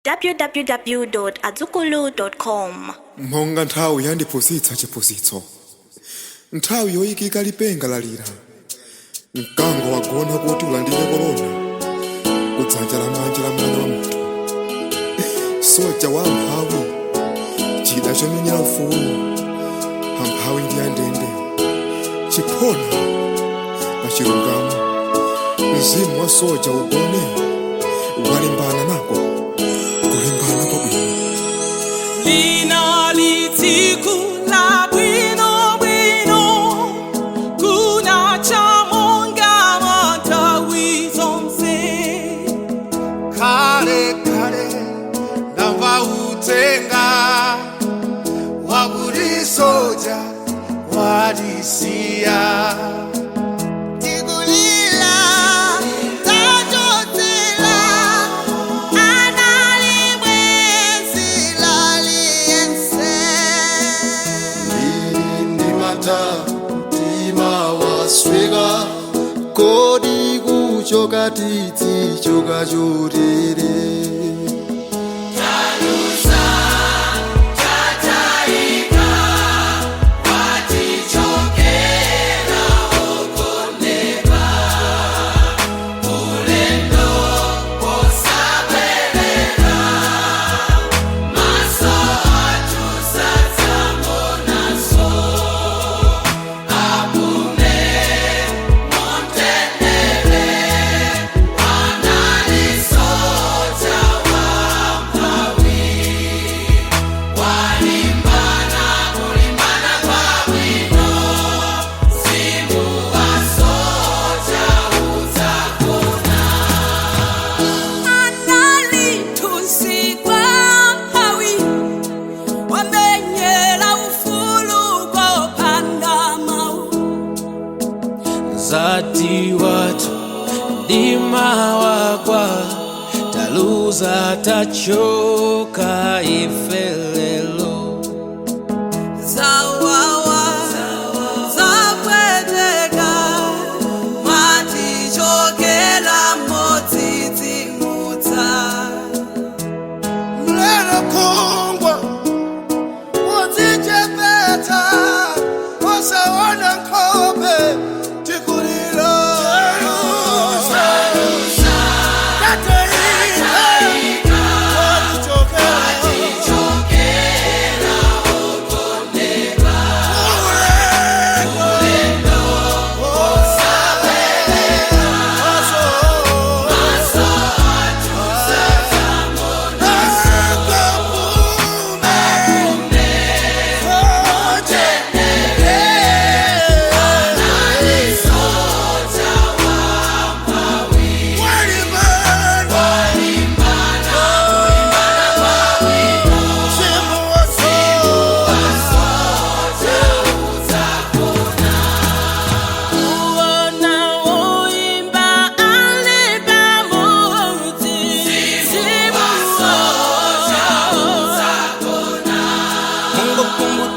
www.azukulu.com. Mhonga nthawi yandiphunzitsa chiphunzitso. Nthawi yoyikika lipenga lalira. Mkango wagona kuti ulandire korona. Kudzanja lamanja la mwana wa munthu. Soja wa mphawi. Chida chomenyera ufulu. Amphawi ndi andende. Chiphona. Pachilungamo. Mzimu wa soja ugone. Walimbana nako. Kulimbana kwa bwino. Lina litiku la bwino bwino. Kuna chamonga matawi zonse. Kale kale ndava utenga waburi soja wadisia Tigulila tajotela analibwezi laliense ni mata tima waswega kodi kuchoka titi choka jurire Zati watu dima wakwa taluza tachoka ifelelo Zawawa zapweteka mati chokela motiti muta mlelo kongwa utijepeta wasawana nkobe tikulilo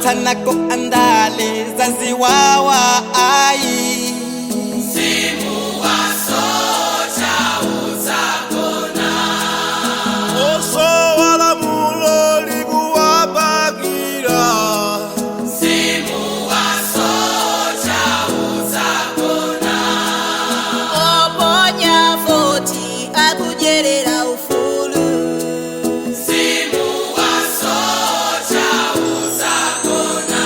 Tanako andale zaziwawa ai simu wa soja uzakona oso wala mulo likuwabagira simu wa soja uzakona oponya voti akujerera ufulu simu wa soja uzakona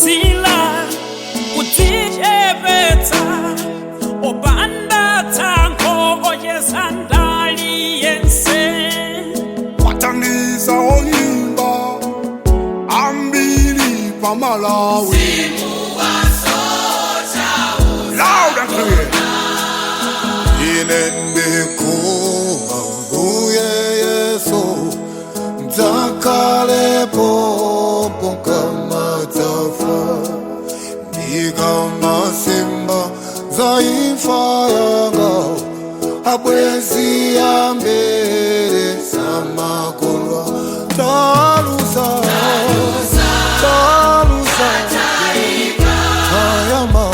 Sila kutichepetsa obanda tango oyesandali yense Watangiza oyimba ambili pa Malawi. Loud and clear. Inendeko ambuye Yesu Zakalepo Pokama Tafa Nikama Simba Zaifa Yanga Abwezi Ambere Samakulwa Talusa Tayama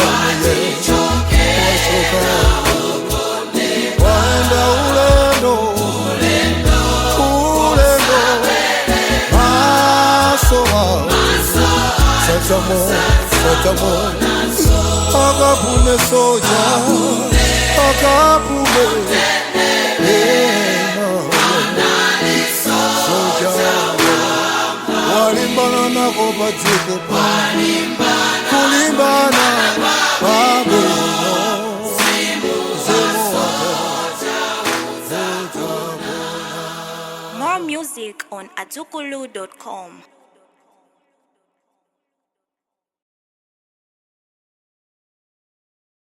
Wanda ulendo Satamo Akapume soja Akapume Soja Walimbana na kopa jiko Kulimbana Babu More music on azukulu.com.